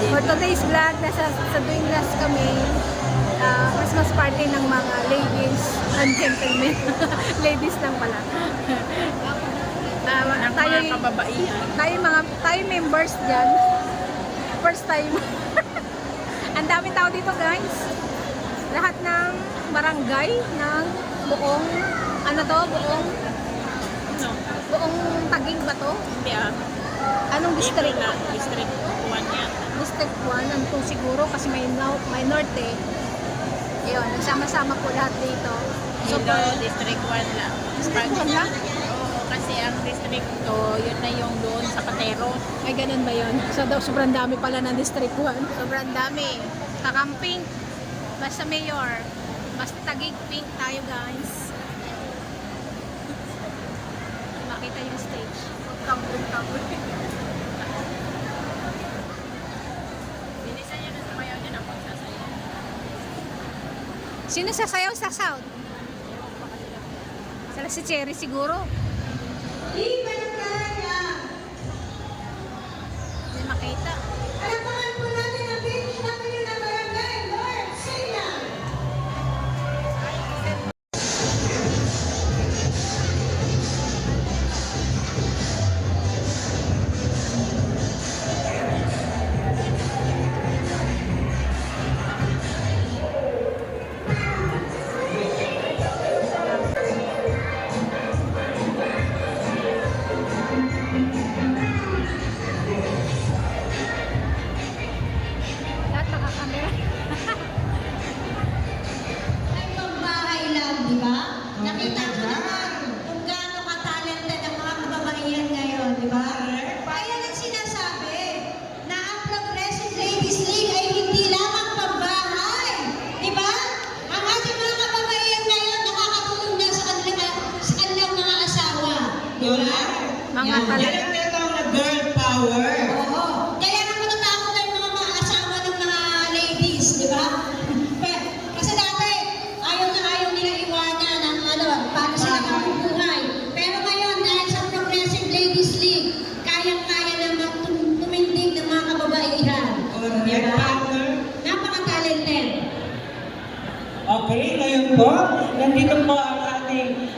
For today's vlog, sa Duinglas kami. Christmas party ng mga ladies and gentlemen. Ladies lang pala. Tayo mga kababaihan. Tayo members dyan. First time. Ang daming tao dito, guys. Lahat ng barangay ng buong buong Taguig ba to? Hindi Anong district? District 1 yan. District 1 and 2 siguro kasi may norte. Yun, nagsama-sama po lahat dito. District 1 lang. District 1 lang? Oo, kasi ang District 2, yun na yung doon sa Patero. Ay, ganun ba yun? So, sobrang dami pala ng District 1. Sobrang dami. Kakamping. Basta mayor. Basta Taguig pink tayo, guys. Makita yung stage. Kampung. Bilisan nyo na sa mayaw nyo na pagsasayaw. Sino sasayaw sa sound? Sala si Cherry siguro. Hindi makita. Alapakan po natin ang PHW na barangay, Lord Sina. Lahat nakakamera. Ay, pambahay lang, di ba? Nakita ko naman kung gaano ka-talented ang mga kababaihan ngayon, di ba? Kaya nang sinasabi na ang Progressive Ladies League ay hindi lamang pambahay, di ba? Ang ating mga kababaihan ngayon nakakatulong na sa kanilang mga asawa, di ba? Mga talaga. Yan ang tinatawag na girl power. Oo. Kaya nang matatakot tayo mga asawa ng mga ladies, di ba? Kasi dati, ayaw nila iwanan ang paano sila mabubuhay. Pero ngayon, dahil sa Progressive Ladies League, kayang-kaya naman tumindig ng mga kababaihan. Yan, partner. Napaka-talented. Okay, ngayon po, nandito po ang ating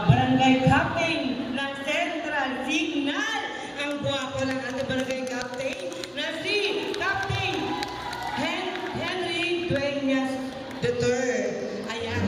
barangay captain ng Central Signal. Ang guwapo ng ating barangay captain na si Captain Henry Dueñas III. Ayan.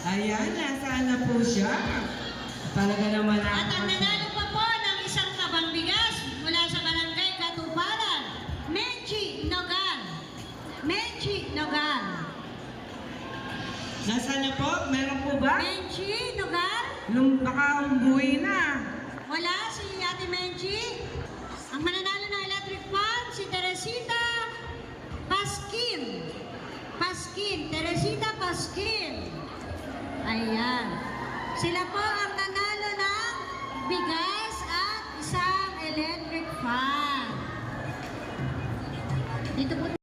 Ayan, nasaan na po siya? Talaga naman At ang nanalo pa po ng isang tabang bigas mula sa Barangay Katuparan, Menchi Nogan. Menchi Nogan. Nasaan na po? Meron po ba? Menchi Nogan? Baka umuwi na. Wala si Ate Menchi. Ang mananalo ng electric fan, si Teresita Paskin. Teresita Paskin. Ayan. Sila po ang nanalo ng bigas at isang electric fan. Dito po